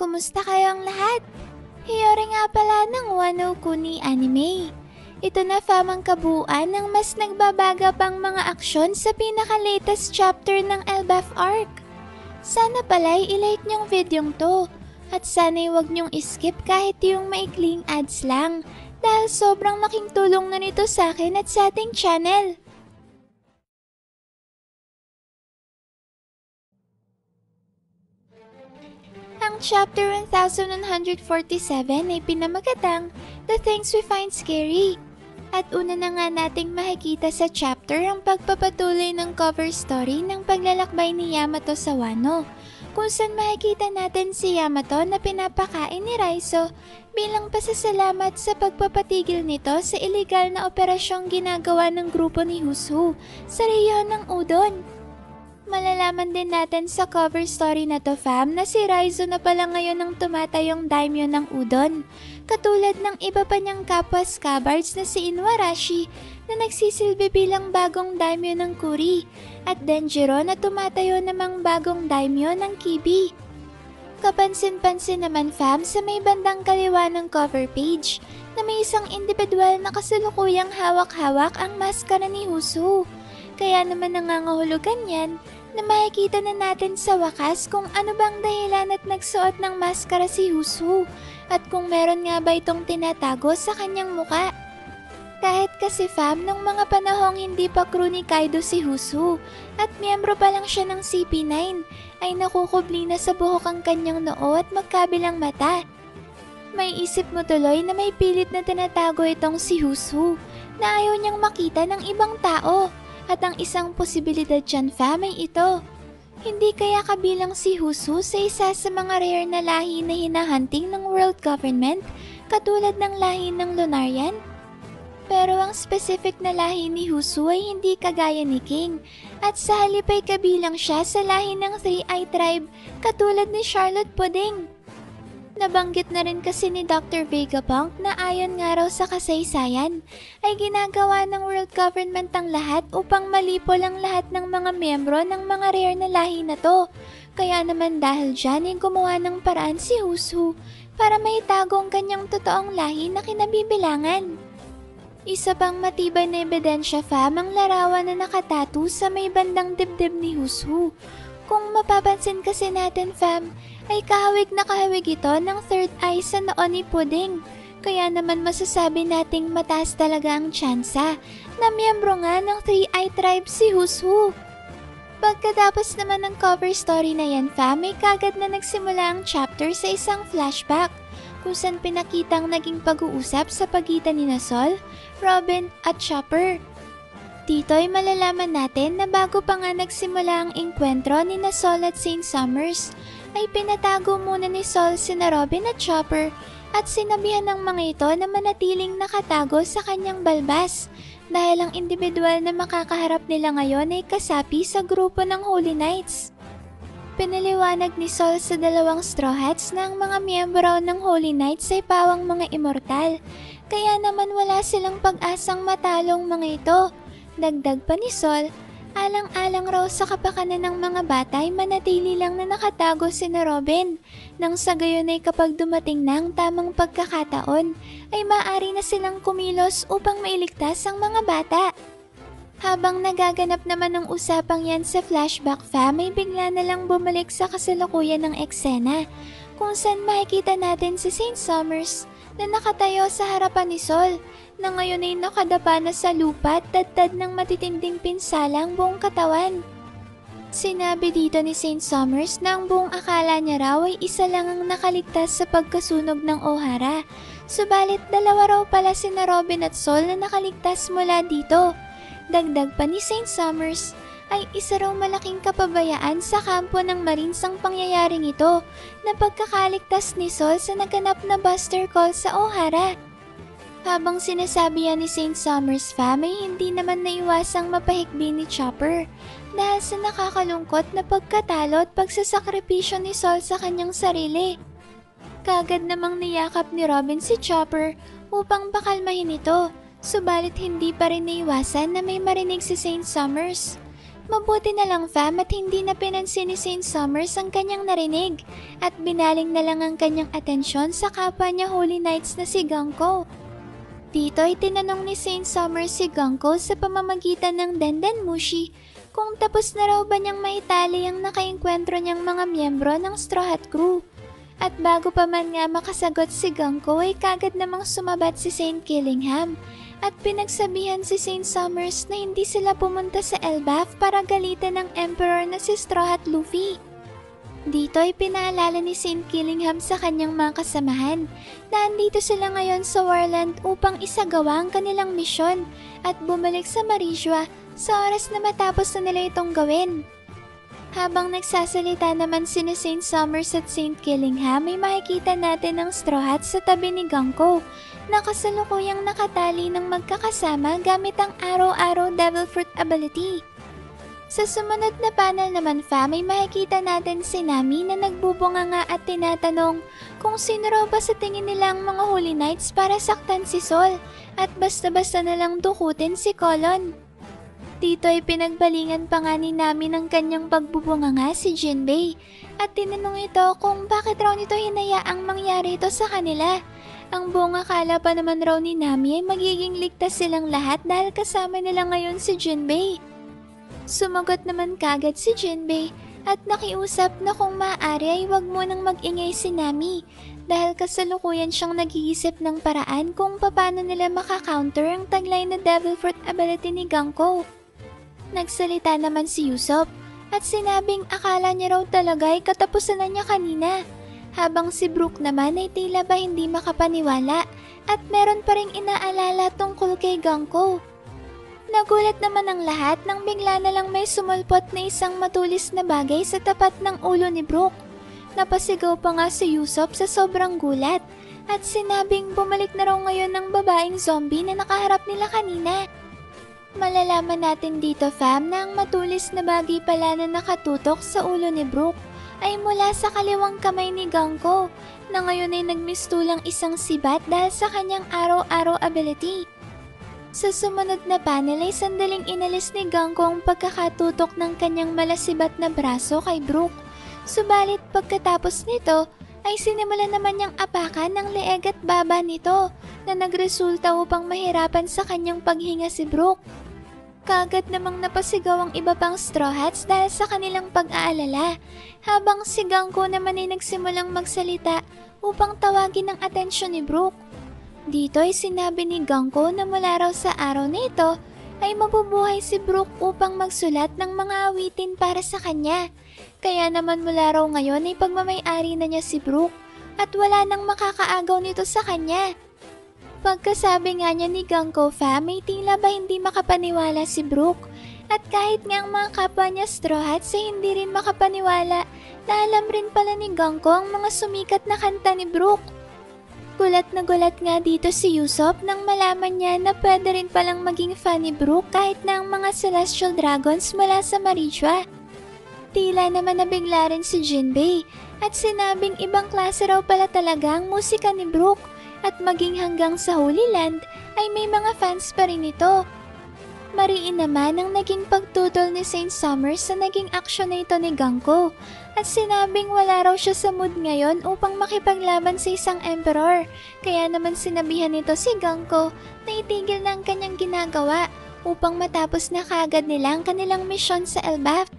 Kumusta kayong lahat? Hiyori nga pala ng Wano Kuni Anime. Ito na famang kabuuan ng mas nagbabaga pang mga aksyon sa pinaka-latest chapter ng Elbaf Arc. Sana pala'y ilike niyong videong to at sana'y wag niyong skip kahit yung maikling ads lang dahil sobrang laking tulong na nito sa akin at sa ating channel. Ang chapter 1147 ay pinamagatang The Things We Find Scary. At una na nga nating makikita sa chapter ang pagpapatuloy ng cover story ng paglalakbay ni Yamato sa Wano, kung saan makikita natin si Yamato na pinapakain ni Raizo bilang pasasalamat sa pagpapatigil nito sa iligal na operasyong ginagawa ng grupo ni Husu sa rehiyon ng Udon. Malalaman din natin sa cover story na to fam na si Raizo na pala ngayon ang tumatayong daimyo ng Udon, katulad ng iba pa niyang kapwa scabards na si Inuarashi na nagsisilbi bilang bagong daimyo ng Kuri at Denjiro na tumatayo namang bagong daimyo ng Kibi. Kapansin-pansin naman fam sa may bandang kaliwa ng cover page na may isang individual na kasalukuyang hawak-hawak ang maskara ni Husu. Kaya naman nangangahulugan yan na makikita na natin sa wakas kung ano bang dahilan at nagsuot ng maskara si Husu at kung meron nga ba itong tinatago sa kanyang muka. Kahit kasi fam, nung mga panahong hindi pa crew ni Kaido si Husu at miyembro pa lang siya ng CP9 ay nakukubli na sa buhok ang kanyang noo at magkabilang mata. May isip mo tuloy na may pilit na tinatago itong si Husu na ayaw niyang makita ng ibang tao. At ang isang posibilidad dyan fam ay ito. Hindi kaya kabilang si Husu sa isa sa mga rare na lahi na hinahunting ng world government katulad ng lahi ng Lunarian? Pero ang specific na lahi ni Husu ay hindi kagaya ni King at sa halip ay kabilang siya sa lahi ng Three-Eye Tribe katulad ni Charlotte Pudding. Nabanggit na rin kasi ni Dr. Vegapunk na ayon nga raw sa kasaysayan ay ginagawa ng world government ang lahat upang malipol ang lahat ng mga miyembro ng mga rare na lahi na to. Kaya naman dahil dyan ay gumawa ng paraan si Husu para maitago ang kanyang totoong lahi na kinabibilangan. Isa pang matibay na ebidensya fam ang larawan na nakatattoo sa may bandang dibdib ni Husu. Kung mapapansin kasi natin fam, ay kahawig na kahawig ito ng third eye sa noo ni Pudding. Kaya naman masasabi nating mataas talaga ang tsansa na miyembro nga ng Three-Eye Tribe si Husu. Pagkatapos naman ng cover story na yan fam, ay kagad na nagsimula ang chapter sa isang flashback kung saan pinakitang naging pag-uusap sa pagitan ni Sol, Robin at Chopper. Dito ay malalaman natin na bago pa nga nagsimula ang engkwentro ni Sol at Saint Summers, ay pinatago muna ni Sol sina Robin at Chopper at sinabihan ng mga ito na manatiling nakatago sa kanyang balbas dahil ang individual na makakaharap nila ngayon ay kasapi sa grupo ng Holy Knights. Pinaliwanag ni Sol sa dalawang Straw Hats na ang mga miyembro ng Holy Knights ay pawang mga immortal, kaya naman wala silang pag-asang matalong mga ito. Dagdag pa ni Sol, alang-alang raw sa kapakanan ng mga bata ay manatili lang na nakatago sina Robin, nang sa gayon ay kapag dumating na ang tamang pagkakataon ay maaari na silang kumilos upang mailigtas ang mga bata. Habang nagaganap naman ang usapang yan sa flashback fam ay bigla na lang bumalik sa kasalukuyan ng eksena kung saan makikita natin si Saint Summers na nakatayo sa harapan ni Sol na ngayon ay nakadapa na sa lupa at dadad ng matitinding pinsala ang buong katawan. Sinabi dito ni Saint Summers na ang buong akala niya raw ay isa lang ang nakaligtas sa pagkasunog ng Ohara, subalit dalawa raw pala sina Robin at Sol na nakaligtas mula dito. Dagdag pa ni Saint Summers ay isa raw malaking kapabayaan sa kampo ng Marines ang pangyayaring ito na pagkakaligtas ni Sol sa naganap na Buster Call sa Ohara. Habang sinasabi yan ni Saint Summers fam ay hindi naman naiwasang mapahikbi ni Chopper dahil sa nakakalungkot na pagkatalo at pagsasakripisyo ni Sol sa kanyang sarili. Kagad namang niyakap ni Robin si Chopper upang pakalmahin ito, subalit hindi pa rin naiwasan na may marinig si Saint Summers. Mabuti na lang fam at hindi na pinansin ni Saint Summers ang kanyang narinig at binaling na lang ang kanyang atensyon sa kapwa niya Holy Knights na si Ganko. Dito ay tinanong ni Saint Summers si Ganko sa pamamagitan ng Dendenmushi kung tapos na raw ba niyang maitali ang nakaengkwentro niyang mga miyembro ng Straw Hat Crew. At bago pa man nga makasagot si Ganko ay kagad namang sumabat si Saint Killingham at pinagsabihan si Saint Summers na hindi sila pumunta sa Elbaf para galitan ng Emperor na si Straw Hat Luffy. Dito ay pinaalala ni Saint Killingham sa kanyang mga kasamahan na andito sila ngayon sa Warland upang isagawa ang kanilang misyon at bumalik sa Marisua sa oras na matapos na nila itong gawin. Habang nagsasalita naman sina Saint Summers at Saint Killingham ay makikita natin ang Straw Hat sa tabi ni Ganko na kasalukuyang nakatali ng magkakasama gamit ang Araw-Araw Devil Fruit ability. Sa sumunod na panel naman fam ay makikita natin si Nami na nagbubunganga at tinatanong kung sino raw ba sa tingin nila ang mga Holy Knights para saktan si Sol at basta-basta na lang dukutin si Colon. Dito ay pinagbalingan pa nga ni Nami ng kanyang pagbubunganga si Jinbei at tinanong ito kung bakit raw nito hinayaang mangyari ito sa kanila. Ang buong akala pa naman raw ni Nami ay magiging ligtas silang lahat dahil kasama nila ngayon si Jinbei. Sumagot naman kagad si Jinbei at nakiusap na kung maaari ay wag munang mag-ingay si Nami dahil kasalukuyan siyang nag-iisip ng paraan kung paano nila makakounter ang taglay na Devil Fruit ability ni Ganko. Nagsalita naman si Usopp at sinabing akala niya raw talaga ay katapusan na niya kanina, habang si Brook naman ay tila ba hindi makapaniwala at meron pa ring inaalala tungkol kay Ganko. Nagulat naman ang lahat nang bigla na lang may sumulpot na isang matulis na bagay sa tapat ng ulo ni Brook. Napasigaw pa nga si Usopp sa sobrang gulat at sinabing bumalik na raw ngayon ng babaeng zombie na nakaharap nila kanina. Malalaman natin dito fam na ang matulis na bagay pala na nakatutok sa ulo ni Brook ay mula sa kaliwang kamay ni Ganko na ngayon ay nagmistulang isang sibat dahil sa kanyang Araw-Araw ability. Sa sumunod na panel ay sandaling inalis ni Ganko ang pagkakatutok ng kanyang malasibat na braso kay Brook. Subalit pagkatapos nito ay sinimulan naman niyang apakan ng leeg at baba nito na nagresulta upang mahirapan sa kanyang paghinga si Brook. Kagad namang napasigaw ang iba pang Straw Hats dahil sa kanilang pag-aalala, habang si Ganko naman ay nagsimulang magsalita upang tawagin ang atensyon ni Brook. Dito ay sinabi ni Ganko na mula raw sa araw na ito ay mabubuhay si Brook upang magsulat ng mga awitin para sa kanya. Kaya naman mula raw ngayon ay pagmamay-ari na niya si Brook at wala nang makakaagaw nito sa kanya. Pagkasabi nga niya ni Ganko fam ay tila ba hindi makapaniwala si Brook at kahit nga ang mga kapwa niya Straw Hats ay hindi rin makapaniwala na alam rin pala ni Ganko ang mga sumikat na kanta ni Brook. Gulat na gulat nga dito si Usopp nang malaman niya na pwede rin palang maging fan ni Brook kahit na ang mga Celestial Dragons mula sa Marisua. Tila naman nabigla rin si Jinbei at sinabing ibang klase raw pala talaga ang musika ni Brook at maging hanggang sa Holy Land ay may mga fans pa rin ito. Mariin naman ang naging pagtutol ni Saint Summers sa naging aksyon na ito ni Ganko at sinabing wala raw siya sa mood ngayon upang makipaglaban sa isang emperor, kaya naman sinabihan nito si Ganko na itigil na ang kanyang ginagawa upang matapos na kaagad nila ang kanilang misyon sa Elbaf.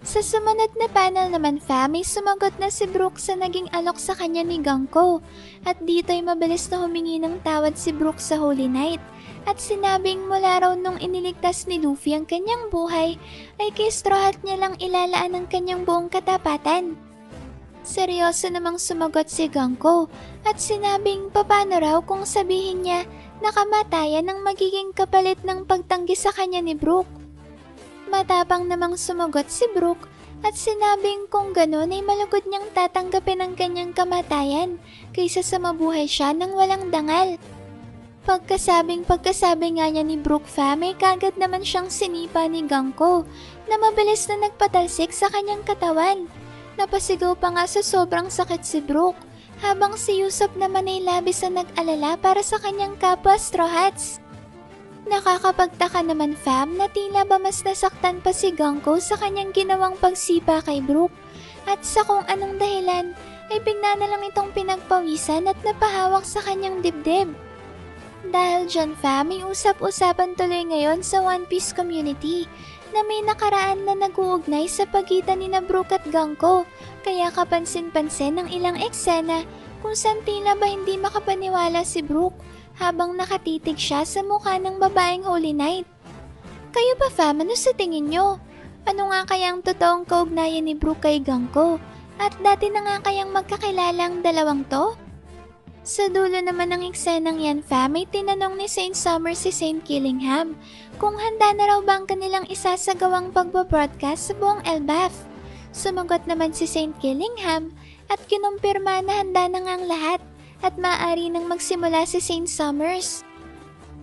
Sa sumunod na panel naman fam ay sumagot na si Brook sa naging alok sa kanya ni Ganko at dito ay mabilis na humingi ng tawad si Brook sa Holy Knight at sinabing mula raw nung iniligtas ni Luffy ang kanyang buhay ay kay Straw Hat niya lang ilalaan ang kanyang buong katapatan. Seryoso namang sumagot si Ganko at sinabing paano raw kung sabihin niya na kamatayan ang magiging kapalit ng pagtanggi sa kanya ni Brook. Matapang namang sumagot si Brook at sinabing kung gano'n ay malugod niyang tatanggapin ang kanyang kamatayan kaysa sa mabuhay siya nang walang dangal. Pagkasabi nga niya ni Brook fam ay kagad naman siyang sinipa ni Ganko na mabilis na nagpatalsik sa kanyang katawan. Napasigaw pa nga sa sobrang sakit si Brook habang si Usopp naman ay labis na nag-alala para sa kanyang kapwa Straw Hats. Nakakapagtaka naman fam na tila ba mas nasaktan pa si Ganko sa kanyang ginawang pagsipa kay Brook at sa kung anong dahilan ay bigla na lang itong pinagpawisan at napahawak sa kanyang dibdib. Dahil dyan fam, may usap-usapan tuloy ngayon sa One Piece community na may nakaraan na nag-uugnay sa pagitan ni Brook at Ganko kaya kapansin-pansin ng ilang eksena kung saan tila ba hindi makapaniwala si Brook habang nakatitig siya sa mukha ng babaeng Holy Knight. Kayo ba fam, ano sa tingin nyo? Ano nga kayang totoong kaugnayan ni Brook kay Ganko? At dati na nga kayang magkakilalang dalawang to? Sa dulo naman ng eksenang yan fam, ay tinanong ni Saint Summer si Saint Killingham kung handa na raw bang kanilang isasagawang pagbabroadcast sa buong Elbaf. Sumagot naman si Saint Killingham at kinumpirma na handa na ngang lahat at maaari nang magsimula si Saint Summers.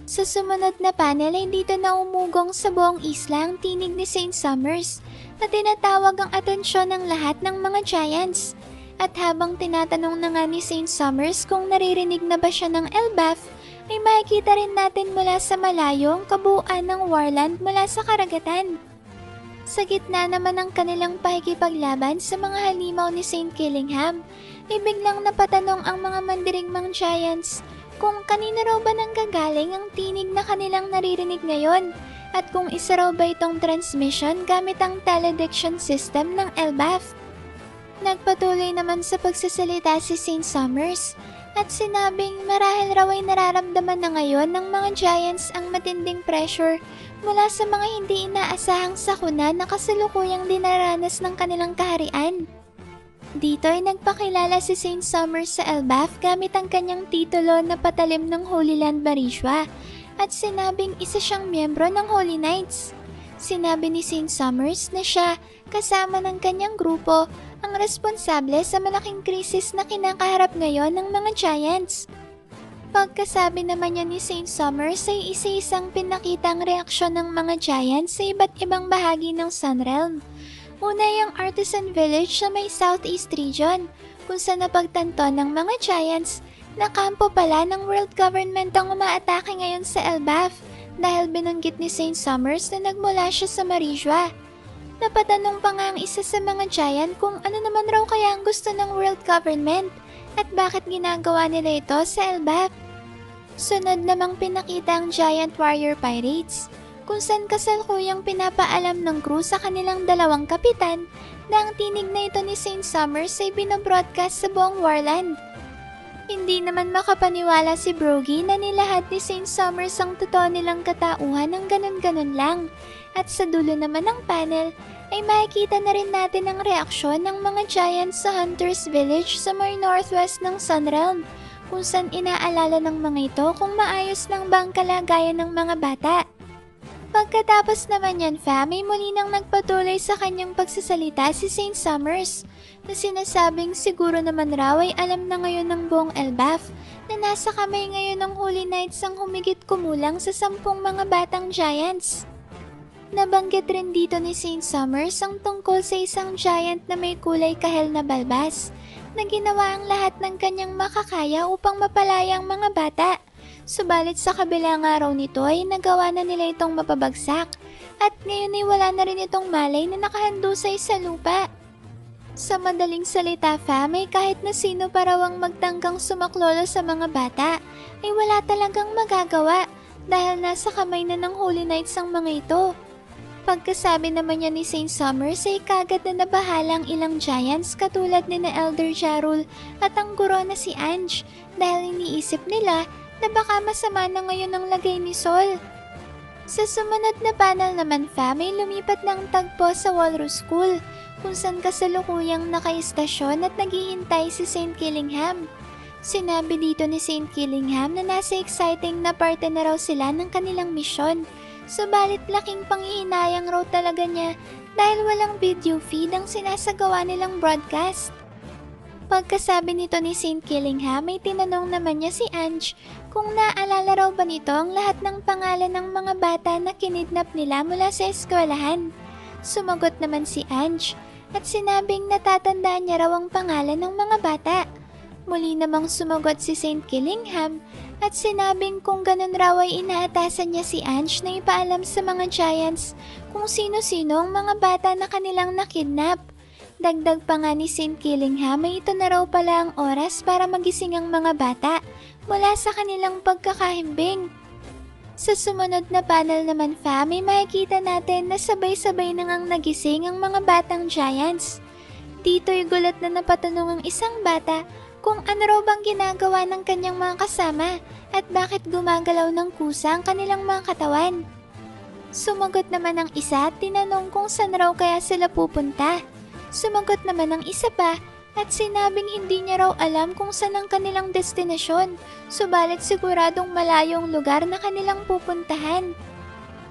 Sa sumunod na panel ay dito na umugong sa buong isla ang tinig ni Saint Summers na tinatawag ang atensyon ng lahat ng mga Giants. At habang tinatanong na nga ni Saint Summers kung naririnig na ba siya ng Elbaf, ay makikita rin natin mula sa malayo ang kabuuan ng Warland mula sa karagatan. Sa gitna naman ng kanilang pakikipaglaban sa mga halimaw ni Saint Killingham, ay biglang napatanong ang mga mandirigmang Giants kung kanina raw ba nanggagaling ang tinig na kanilang naririnig ngayon at kung isa raw ba itong transmission gamit ang telediction system ng Elbaf. Nagpatuloy naman sa pagsasalita si Saint Summers at sinabing marahil raw ay nararamdaman na ngayon ng mga Giants ang matinding pressure mula sa mga hindi inaasahang sakuna na kasalukuyang dinaranas ng kanilang kaharian. Dito ay nagpakilala si Saint Summers sa Elbaf gamit ang kanyang titulo na patalim ng Holy Land Bariswa at sinabing isa siyang miyembro ng Holy Knights. Sinabi ni Saint Summers na siya kasama ng kanyang grupo ang responsable sa malaking krisis na kinakaharap ngayon ng mga Giants. Pagkasabi naman niya ni Saint Summers ay isa-isang pinakitang reaksyon ng mga Giants sa iba't ibang bahagi ng Sunrealm. Una yung Artisan Village sa may Southeast Region, kung saan napagtanto ng mga Giants na kampo pala ng World Government ang umaatake ngayon sa Elbaf dahil binanggit ni Saint Summers na nagmula siya sa Marijua. Napatanong pa nga ang isa sa mga Giant kung ano naman raw kaya ang gusto ng World Government at bakit ginagawa nila ito sa Elbaf. Sunod namang pinakita ang Giant Warrior Pirates, kung saan kasalukuyang pinapaalam ng crew sa kanilang dalawang kapitan na ang tinig na ito ni Saint Summers ay binobroadcast sa buong Warland. Hindi naman makapaniwala si Brogy na nilahad ni Saint Summers ang totoo nilang katauhan ng ganun-ganun lang. At sa dulo naman ng panel ay makikita na rin natin ang reaksyon ng mga Giants sa Hunter's Village sa may northwest ng Sunrealm, kung saan inaalala ng mga ito kung maayos lang ba ang kalagayan ng mga bata. Pagkatapos naman yan fam, ay muli nang nagpatuloy sa kanyang pagsasalita si Saint Summers na sinasabing siguro naman raw ay alam na ngayon ng buong Elbaf na nasa kamay ngayon ng Holy Knights ang humigit kumulang sa 10 mga batang Giants. Nabanggit rin dito ni Saint Summers ang tungkol sa isang Giant na may kulay kahel na balbas na ginawa ang lahat ng kanyang makakaya upang mapalaya ang mga bata. Subalit sa kabilang araw nito ay nagawa na nila itong mapabagsak at ngayon ay wala na rin itong malay na nakahandusay sa lupa. Sa madaling salita fam, ay kahit na sino pa raw ang magtangkang sumaklolo sa mga bata ay wala talagang magagawa dahil nasa kamay na ng Holy Knights ang mga ito. Pagkasabi naman niya ni Saint Summers ay kagad na nabahala ang ilang Giants katulad ni na Elder Jarul at ang guro na si Ange dahil iniisip nila na baka masama na ngayon ang lagay ni Sol. Sa sumunod na panel naman fam, ay lumipat ng tagpo sa Walrus School kung saan kasalukuyang nakaistasyon at naghihintay si Saint Killingham. Sinabi dito ni Saint Killingham na nasa exciting na parte na raw sila ng kanilang misyon. Subalit laking panghihinayang raw talaga niya dahil walang video feed ang sinasagawa nilang broadcast. Pagkasabi nito ni Saint Killingham ay tinanong naman niya si Ange kung naalala raw ba nito ang lahat ng pangalan ng mga bata na kinidnap nila mula sa eskwelahan. Sumagot naman si Ange at sinabing natatandaan niya raw ang pangalan ng mga bata. Muli namang sumagot si Saint Killingham at sinabing kung ganun raw ay inaatasan niya si Ange na ipaalam sa mga Giants kung sino-sino ang mga bata na kanilang nakidnap. Dagdag pa nga ni Saint Killingham ay ito na raw pala ang oras para magising ang mga bata mula sa kanilang pagkakahimbing. Sa sumunod na panel naman may makikita natin na sabay-sabay nang nagising ang mga batang Giants. Dito'y gulat na napatanong ang isang bata kung ano raw bang ginagawa ng kanyang mga kasama at bakit gumagalaw ng kusa ang kanilang mga katawan. Sumagot naman ang isa at tinanong kung saan raw kaya sila pupunta. Sumagot naman ang isa pa at sinabing hindi niya raw alam kung saan ang kanilang destinasyon, subalit siguradong malayong lugar na kanilang pupuntahan.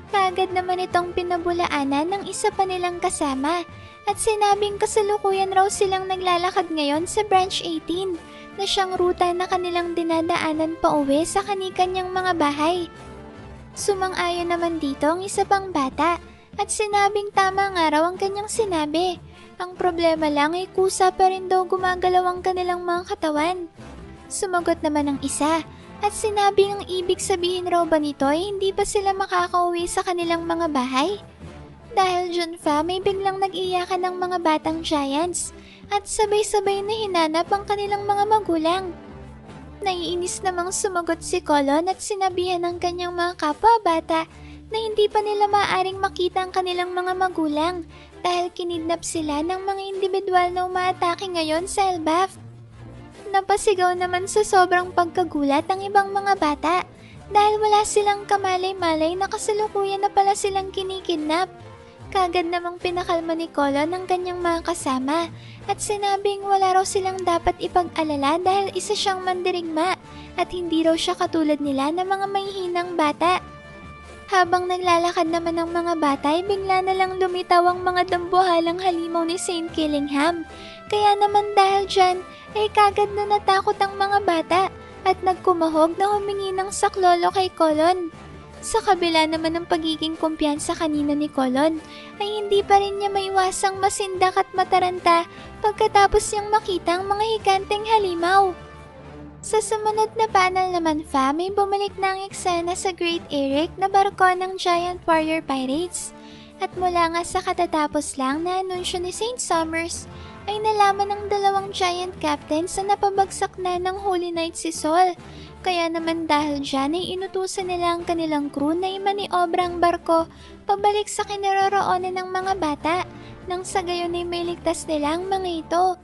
Kaagad naman itong pinabulaanan ng isa pa nilang kasama at sinabing kasalukuyan raw silang naglalakad ngayon sa Branch 18 na siyang ruta na kanilang dinadaanan pa uwi sa kani-kanyang mga bahay. Sumang-ayon naman dito ang isa pang bata at sinabing tama nga raw ang kanyang sinabi. Ang problema lang ay kusa pa rin daw gumagalaw ang kanilang mga katawan. Sumagot naman ang isa at sinabing ang ibig sabihin raw ba nito ay hindi pa sila makakauwi sa kanilang mga bahay. Dahil dyan may biglang nag-iyakan ng mga batang Giants at sabay-sabay na hinanap ang kanilang mga magulang. Naiinis namang sumagot si Colon at sinabihan ng kanyang mga kapwa-bata na hindi pa nila maaaring makita ang kanilang mga magulang dahil kinidnap sila ng mga individual na umaatake ngayon sa Elbaf. Napasigaw naman sa sobrang pagkagulat ang ibang mga bata dahil wala silang kamalay-malay na kasalukuyan na pala silang kinikidnap. Kagad namang pinakalma ni Colon ang kanyang mga kasama at sinabing wala raw silang dapat ipag-alala dahil isa siyang mandirigma at hindi raw siya katulad nila na mga mahihinang bata. Habang naglalakad naman ang mga bata ay bigla na lang lumitaw ang mga dambuhalang halimaw ni Saint Killingham. Kaya naman dahil dyan ay kagad na natakot ang mga bata at nagkumahog na humingi ng saklolo kay Colon. Sa kabila naman ng pagiging kumpiyansa kanina ni Colon ay hindi pa rin niya maiwasang masindak at mataranta pagkatapos niyang makita ang mga higanteng halimaw. Sa sumunod na panel naman may bumalik na ang eksena sa Great Eric na barko ng Giant Warrior Pirates. At mula nga sa katatapos lang na anunsyo ni Saint Summers ay nalaman ng dalawang Giant Captains na napabagsak na ng Holy Knight si Sol. Kaya naman dahil dyan ay inutusan nila ang kanilang crew na imaniobra ang barko pabalik sa kinaroroonan ng mga bata nang sa gayon ay may ligtas nila ang mga ito.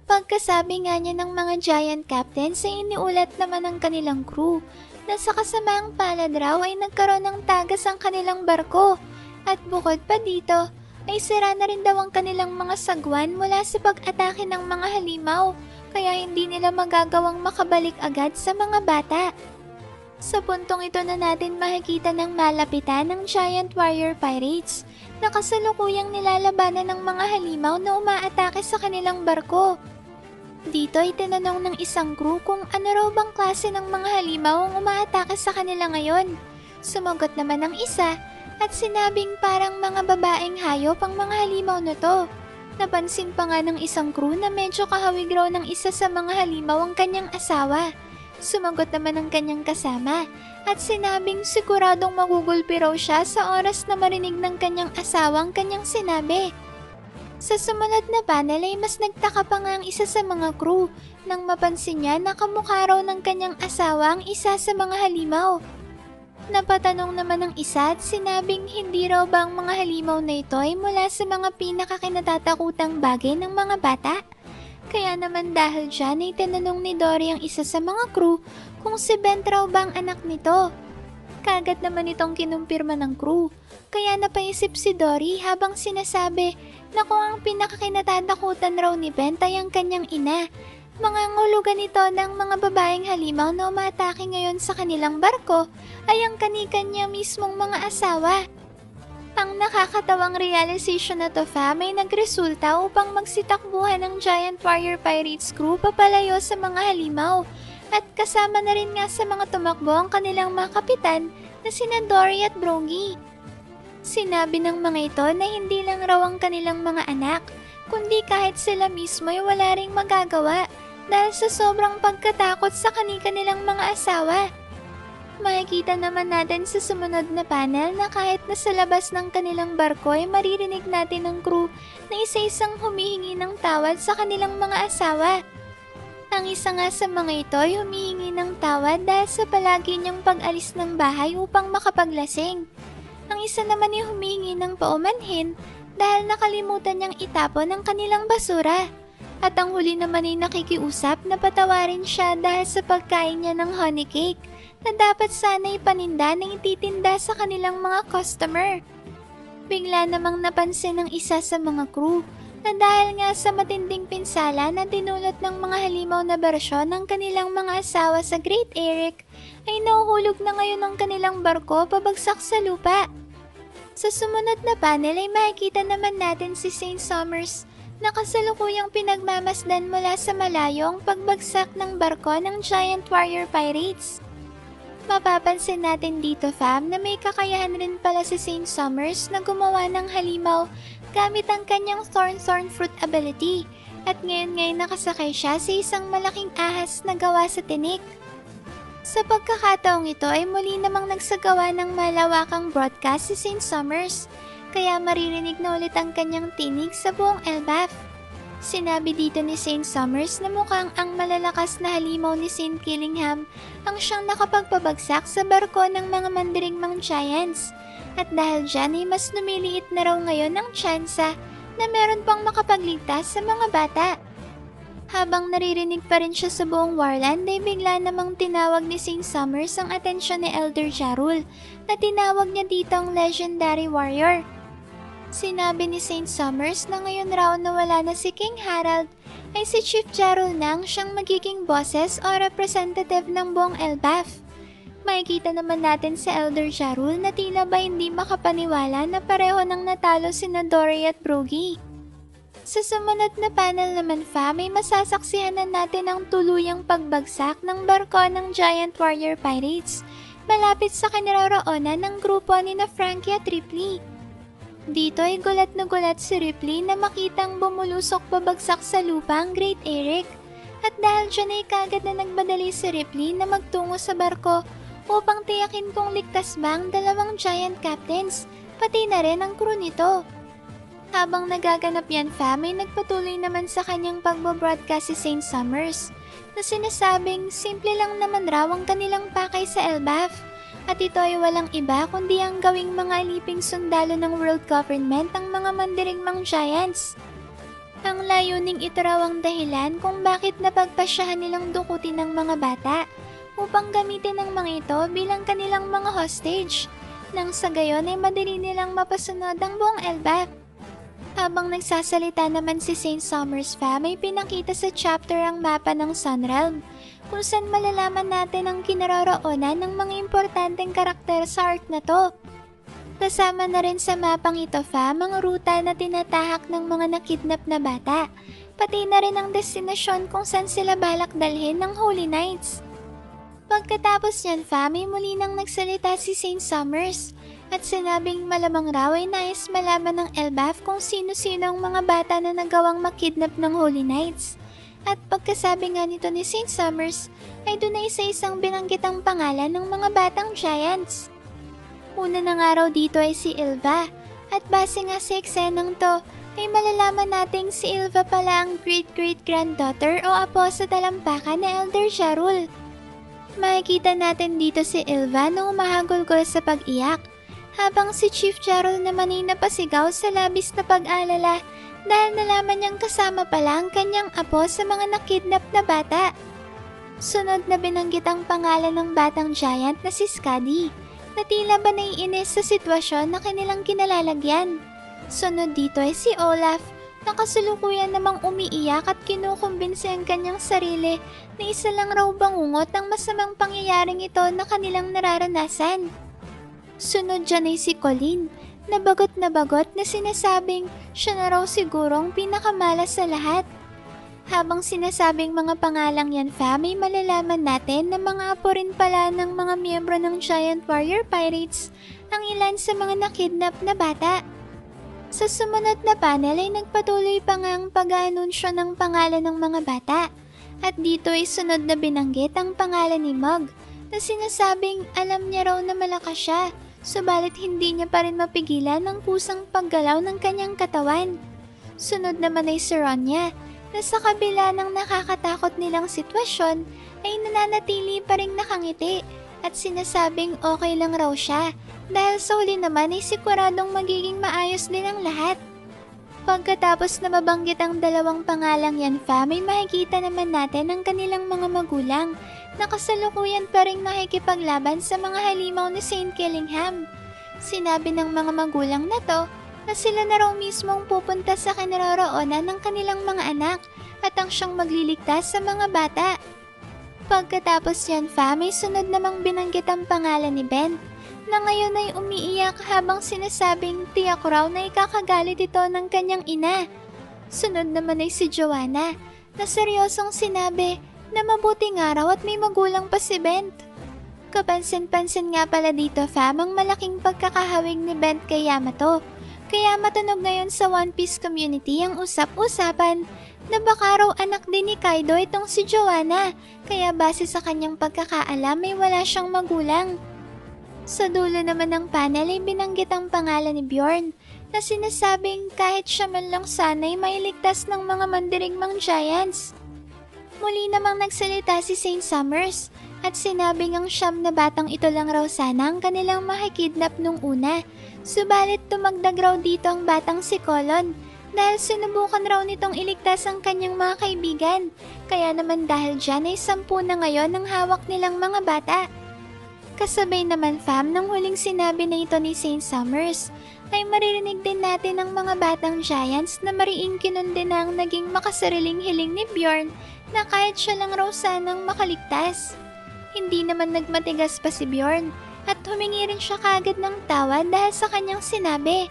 Pagkasabi nga niya ng mga Giant Captains ay iniulat naman ng kanilang crew na sa kasamaang palad raw ay nagkaroon ng tagas ang kanilang barko at bukod pa dito ay sira na rin daw ang kanilang mga sagwan mula sa pag-atake ng mga halimaw kaya hindi nila magagawang makabalik agad sa mga bata. Sa puntong ito na natin makikita ng malapitan ng Giant Warrior Pirates na kasalukuyang nilalabanan ng mga halimaw na umaatake sa kanilang barko. Dito ay tinanong ng isang crew kung ano raw bang klase ng mga halimaw ang umaatake sa kanila ngayon. Sumagot naman ng isa at sinabing parang mga babaeng hayop ang mga halimaw na to. Napansin pa nga ng isang crew na medyo kahawig raw ng isa sa mga halimaw ang kanyang asawa. Sumagot naman ng kanyang kasama at sinabing siguradong magugulpi raw siya sa oras na marinig ng kanyang asawa ang kanyang sinabi. Sa sumunod na panel ay mas nagtaka pa nga ang isa sa mga crew nang mapansin niya na kamukha raw ng kanyang asawa ang isa sa mga halimaw. Napatanong naman ng isa at sinabing hindi raw ba ang mga halimaw na ito ay mula sa mga pinakakinatatakutang bagay ng mga bata. Kaya naman dahil dyan ay tinanong ni Dory ang isa sa mga crew kung si Ben raw ba ang anak nito. Kaagad naman itong kinumpirma ng crew. Kaya napaisip si Dory habang sinasabi na kung ang pinakakinatatakutan raw ni Ben ay ang kanyang ina. Mga ngulugan ito ng mga babaeng halimaw na umatake ngayon sa kanilang barko ay ang kani-kanya mismong mga asawa. Ang nakakatawang realization na to ay nagresulta upang magsitakbuhan ng Giant Warrior Pirates crew papalayo sa mga halimaw. At kasama na rin nga sa mga tumakbo ang kanilang mga kapitan na sina Dory at Brogy. Sinabi ng mga ito na hindi lang raw ang kanilang mga anak, kundi kahit sila mismo ay wala ring magagawa dahil sa sobrang pagkatakot sa kani-kanilang mga asawa. Makikita naman natin sa sumunod na panel na kahit nasa labas ng kanilang barko ay maririnig natin ang crew na isa-isang humihingi ng tawad sa kanilang mga asawa. Ang isa nga sa mga ito ay humihingi ng tawad dahil sa palagi niyang pag-alis ng bahay upang makapaglasing. Ang isa naman ay humihingi ng paumanhin dahil nakalimutan niyang itapon ang kanilang basura. At ang huli naman ay nakikiusap na patawarin siya dahil sa pagkain niya ng honey cake na dapat sana ipaninda ng ititinda sa kanilang mga customer. Bigla namang napansin ng isa sa mga crew na dahil nga sa matinding pinsala na dinulot ng mga halimaw na bersyon ng kanilang mga asawa sa Great Eric, ay nahuhulog na ngayon ang kanilang barko pabagsak sa lupa. Sa sumunod na panel ay makikita naman natin si Saint Summers na kasalukuyang pinagmamasdan mula sa malayong pagbagsak ng barko ng Giant Warrior Pirates. Mapapansin natin dito fam na may kakayahan rin pala si Saint Summers na gumawa ng halimaw gamit ang kanyang Thorn Fruit ability at ngayon nakasakay siya sa isang malaking ahas na gawa sa tinik. Sa pagkakataong ito ay muli namang nagsagawa ng malawakang broadcast si Saint Summers kaya maririnig na ulit ang kanyang tinig sa buong Elbaf. Sinabi dito ni Saint Summers na mukhang ang malalakas na halimaw ni Saint Killingham ang siyang nakapagpabagsak sa barko ng mga mandirigmang giants. At dahil dyan ay mas lumiliit na raw ngayon ang tsansa na meron pang makapagligtas sa mga bata. Habang naririnig pa rin siya sa buong Warland ay bigla namang tinawag ni Saint Summers ang atensyon ni Elder Jarul na tinawag niya dito ang Legendary Warrior. Sinabi ni Saint Summers na ngayon raw na wala na si King Harald ay si Chief Jarul na ang siyang magiging bosses o representative ng buong Elbaf. Makikita naman natin sa Elder Jarul na tila ba hindi makapaniwala na pareho nang natalo sina Dory at Broggy. Sa sumunod na panel naman may masasaksihan na natin ang tuluyang pagbagsak ng barko ng Giant Warrior Pirates malapit sa kinaroroonan ng grupo ni na Frankie at Ripley. Dito ay gulat na gulat si Ripley na makitang bumulusok pabagsak sa lupa ang Great Eric. At dahil dyan ay kagad na nagmadali si Ripley na magtungo sa barko upang tiyakin kung ligtas ba ang dalawang giant captains, pati na rin ang crew nito. Habang nagaganap yan ay nagpatuloy naman sa kanyang pagbobroadcast si Saint Summers na sinasabing simple lang naman raw ang kanilang pakay sa Elbaf. At ito ay walang iba kundi ang gawing mga aliping sundalo ng world government ang mga mandirigmang giants. Ang layuning ito raw ang dahilan kung bakit napagpasyahan nilang dukutin ng mga bata upang gamitin ng mga ito bilang kanilang mga hostage, nang sa gayon ay madali nilang mapasunod ang buong Elbaf. Habang nagsasalita naman si Saint Summers ay pinakita sa chapter ang mapa ng Sunrealm, kung saan malalaman natin ang kinaroroonan ng mga importanteng karakter sa arc na to. Kasama na rin sa mapang ito ang ruta na tinatahak ng mga nakidnap na bata, pati na rin ang destinasyon kung saan sila balak dalhin ng Holy Knights. Pagkatapos niyan may muli nang nagsalita si Saint Summers at sinabing malamang raw ay nais malaman ng Elbaf kung sino-sino ang mga bata na nagawang makidnap ng Holy Knights. At pagkasabi nga nito ni Saint Summers ay doon na isa-isang binanggit ang pangalan ng mga batang giants. Una na nga raw dito ay si Ilva at base nga sa eksenang to ay malalaman nating si Ilva pala ang great-great-granddaughter o apo sa talampakan na Elder Jarul. Makikita natin dito si Ilva na umahagulgol sa pag-iyak habang si Chief Jarul naman ay napasigaw sa labis na pag-alala dahil nalaman niyang kasama pala ang kanyang apo sa mga nakidnap na bata. Sunod na binanggit ang pangalan ng batang giant na si Skadi, na tila ba naiinis sa sitwasyon na kanilang kinalalagyan. Sunod dito ay si Olaf, na kasalukuyan namang umiiyak at kinukumbinsi ang kanyang sarili na isa lang raw bangungot ang masamang pangyayaring ito na kanilang nararanasan. Sunod dyan ay si Colleen, na bagot na sinasabing siya na raw sigurong pinakamalas sa lahat. Habang sinasabing mga pangalang yan may malalaman natin na mga apo rin pala ng mga miyembro ng Giant Warrior Pirates ang ilan sa mga nakidnap na bata. Sa sumunod na panel ay nagpatuloy pa nga ang pag-aanunsyo ng pangalan ng mga bata At dito ay sunod na binanggit ang pangalan ni Mug na sinasabing alam niya raw na malakas siya, subalit hindi niya pa rin mapigilan ang kusang paggalaw ng kanyang katawan. Sunod naman ay si Ronya na sa kabila ng nakakatakot nilang sitwasyon ay nananatili pa rin nakangiti at sinasabing okay lang raw siya dahil sa huli naman ay siguradong magiging maayos din ang lahat. Pagkatapos na mabanggit ang dalawang pangalang yan fam ay makikita naman natin ang kanilang mga magulang na kasalukuyan pa rin nakikipaglaban sa mga halimaw ni Saint Killingham. Sinabi ng mga magulang na to na sila na raw mismong pupunta sa kinaroroonan ng kanilang mga anak at ang siyang magliligtas sa mga bata. Pagkatapos yan fam ay sunod namang binanggit ang pangalan ni Ben na ngayon ay umiiyak habang sinasabing tiyak raw na ikakagalit ito ng kanyang ina. Sunod naman ay si Joanna na seryosong sinabi na mabuting araw at may magulang pa si Bent. Kapansin-pansin nga pala dito fam ang malaking pagkakahawig ni Bent kay Yamato. Kaya matunog ngayon sa One Piece community ang usap-usapan na baka raw anak din ni Kaido itong si Joanna, kaya base sa kanyang pagkakaalam ay wala siyang magulang. Sa dulo naman ng panel ay binanggit ang pangalan ni Bjorn na sinasabing kahit siya man lang sana'y mailigtas ng mga mandirigmang giants. Muli namang nagsalita si Saint Summers at sinabing ang siyam na batang ito lang raw sana ang kanilang makikidnap nung una. Subalit tumagdag raw dito ang batang si Colon dahil sinubukan raw nitong iligtas ang kanyang mga kaibigan. Kaya naman dahil dyan ay 10 na ngayon ang hawak nilang mga bata. Kasabay naman fam ng huling sinabi na ito ni Saint Summers ay maririnig din natin ang mga batang giants na mariing kinundi na ang naging makasariling hiling ni Bjorn na kahit siya lang raw sanang makaligtas. Hindi naman nagmatigas pa si Bjorn at humingi rin siya kagad ng tawad dahil sa kanyang sinabi.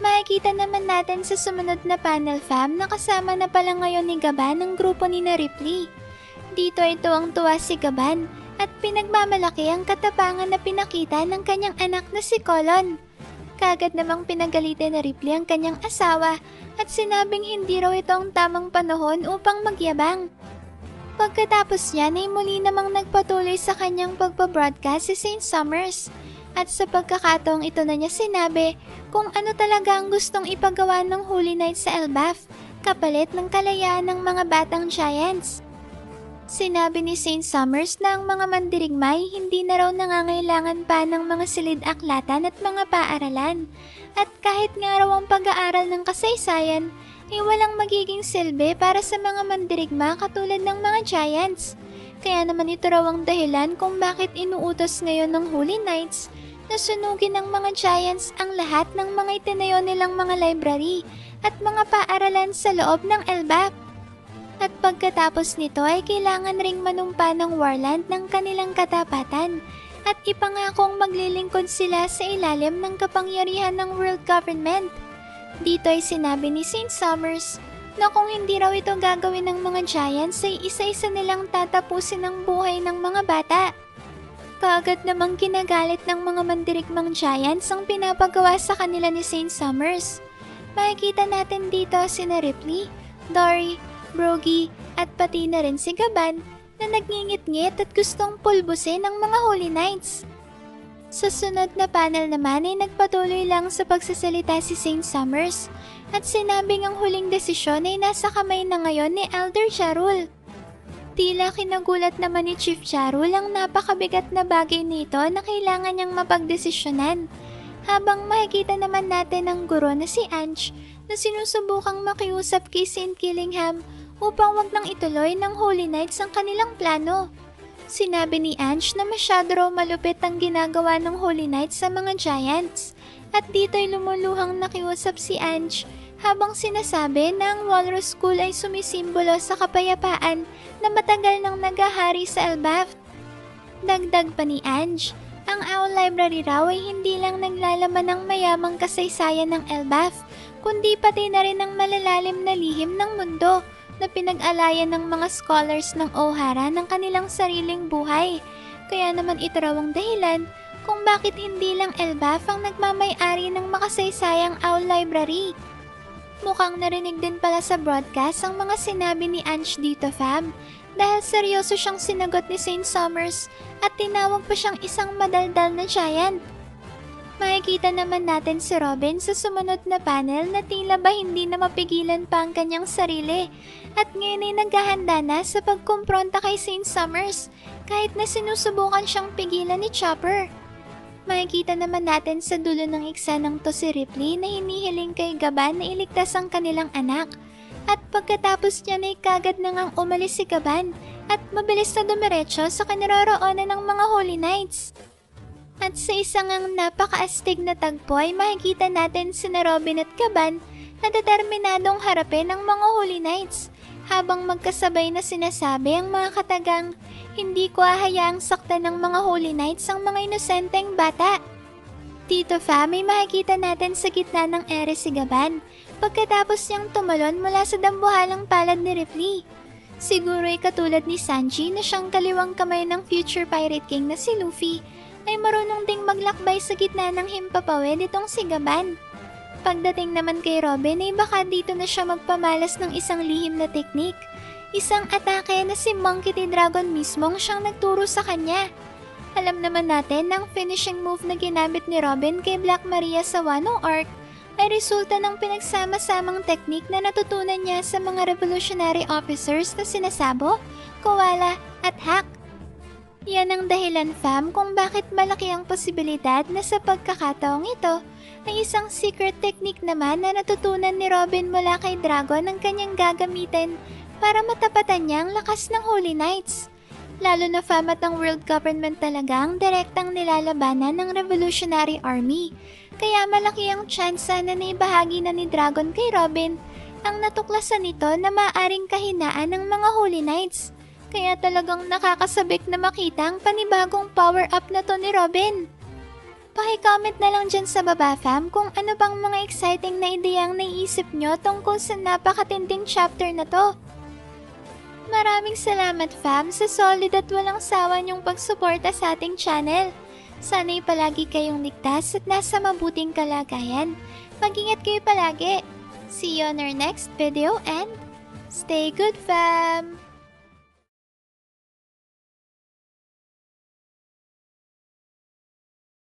Makikita naman natin sa sumunod na panel fam na kasama na pala ngayon ni Gaban ang grupo ni na Ripley. Dito ay tuwang-tuwa si Gaban at pinagmamalaki ang katapangan na pinakita ng kanyang anak na si Colon. Kagad namang pinagalitan na Ripley ang kanyang asawa at sinabing hindi raw ito ang tamang panahon upang magyabang. Pagkatapos niyan ay muli namang nagpatuloy sa kanyang pagpa-broadcast si Saint Summers at sa pagkakataong ito na niya sinabi kung ano talaga ang gustong ipagawa ng Holy Knight sa Elbaf kapalit ng kalayaan ng mga batang giants. Sinabi ni Saint Summers na ang mga mandirigma ay hindi na raw nangangailangan pa ng mga silid-aklatan at mga paaralan. At kahit nga raw ang pag-aaral ng kasaysayan ay walang magiging silbi para sa mga mandirigma katulad ng mga giants. Kaya naman ito raw ang dahilan kung bakit inuutos ngayon ng Holy Knights na sunugin ng mga giants ang lahat ng mga itinayo nilang mga library at mga paaralan sa loob ng Elbaf. At pagkatapos nito ay kailangan ring manumpa ng Warland ng kanilang katapatan at ipangakong maglilingkod sila sa ilalim ng kapangyarihan ng world government. Dito ay sinabi ni Saint Summers na kung hindi raw ito gagawin ng mga giants ay isa-isa nilang tatapusin ang buhay ng mga bata. Kaagad namang kinagalit ng mga mandirigmang giants ang pinapagawa sa kanila ni Saint Summers. Makikita natin dito sina Ripley, Dory, Brogy at pati na rin si Gaban na nagngingit-ngit at gustong pulbusin ang mga Holy Knights. Sa sunod na panel naman ay nagpatuloy lang sa pagsasalita si Saint Summers at sinabing ang huling desisyon ay nasa kamay na ngayon ni Elder Jarul. Tila kinagulat naman ni Chief Jarul ang napakabigat na bagay nito na kailangan niyang mapagdesisyonan. Habang makikita naman natin ang guro na si Ange na sinusubukang makiusap kay Saint Killingham upang wag nang ituloy ng Holy Knights ang kanilang plano. Sinabi ni Ange na masyado raw malupit ang ginagawa ng Holy Knights sa mga giants at dito'y lumuluhang nakiusap si Ange habang sinasabi na ang Walrus School ay sumisimbolo sa kapayapaan na matagal nang nagahari sa Elbaf. Dagdag pa ni Ange, ang Owl Library raw ay hindi lang naglalaman ng mayamang kasaysayan ng Elbaf, kundi pati na rin ang malalalim na lihim ng mundo na pinag-alayan ng mga scholars ng Ohara ng kanilang sariling buhay. Kaya naman ito raw ang dahilan kung bakit hindi lang Elbaf ang nagmamay-ari ng makasaysayang Owl Library. Mukhang narinig din pala sa broadcast ang mga sinabi ni Ange dito, fam. Dahil seryoso siyang sinagot ni Saint Summers at tinawag pa siyang isang madaldal na giant. Makikita naman natin si Robin sa sumunod na panel na tila ba hindi na mapigilan pa ang kanyang sarili at ngayon ay naghahanda na sa pagkumpronta kay Saint Summers kahit na sinusubukan siyang pigilan ni Chopper. Makikita naman natin sa dulo ng eksenang to si Ripley na hinihiling kay Gaban na iligtas ang kanilang anak at pagkatapos niya ay kagad na ngang umalis si Gaban at mabilis na dumiretso sa kinaroroonan ng mga Holy Knights. At sa isang ang napakaastig na tagpo ay makikita natin sina Robin at Gaban na determinadong harapin ang mga Holy Knights habang magkasabay na sinasabi ang mga katagang hindi ko hahayaang saktan ng mga Holy Knights ang mga inosenteng bata. Tito Fam, may makikita natin sa gitna ng ere si Gaban pagkatapos niyang tumalon mula sa dambuhalang palad ni Ripley. Siguro ay katulad ni Sanji na siyang kaliwang kamay ng future Pirate King na si Luffy ay marunong ding maglakbay sa gitna ng himpapawid itong si Gaban. Pagdating naman kay Robin ay baka dito na siya magpamalas ng isang lihim na teknik. Isang atake na si Monkey D. Dragon mismong siyang nagturo sa kanya. Alam naman natin na ang finishing move na ginamit ni Robin kay Black Maria sa Wano Arc ay resulta ng pinagsama-samang teknik na natutunan niya sa mga revolutionary officers na sinasabo, Koala at Hack. Yan ang dahilan, fam, kung bakit malaki ang posibilidad na sa pagkakataong ito ay isang secret technique naman na natutunan ni Robin mula kay Dragon ang kanyang gagamitin para matapatan niya ang lakas ng Holy Knights. Lalo na, fam, at ang world government talaga ang direktang nilalabanan ng Revolutionary Army. Kaya malaki ang tsansa na naibahagi na ni Dragon kay Robin ang natuklasan nito na maaring kahinaan ng mga Holy Knights. Kaya talagang nakakasabik na makita ang panibagong power-up na to ni Robin. Paki-comment na lang dyan sa baba, fam, kung ano bang mga exciting na ideyang naiisip nyo tungkol sa napakatinding chapter na to. Maraming salamat, fam, sa solid at walang sawa niyong pagsuporta sa ating channel. Sana'y palagi kayong ligtas at nasa mabuting kalagayan. Mag-ingat kayo palagi. See you on our next video and stay good, fam!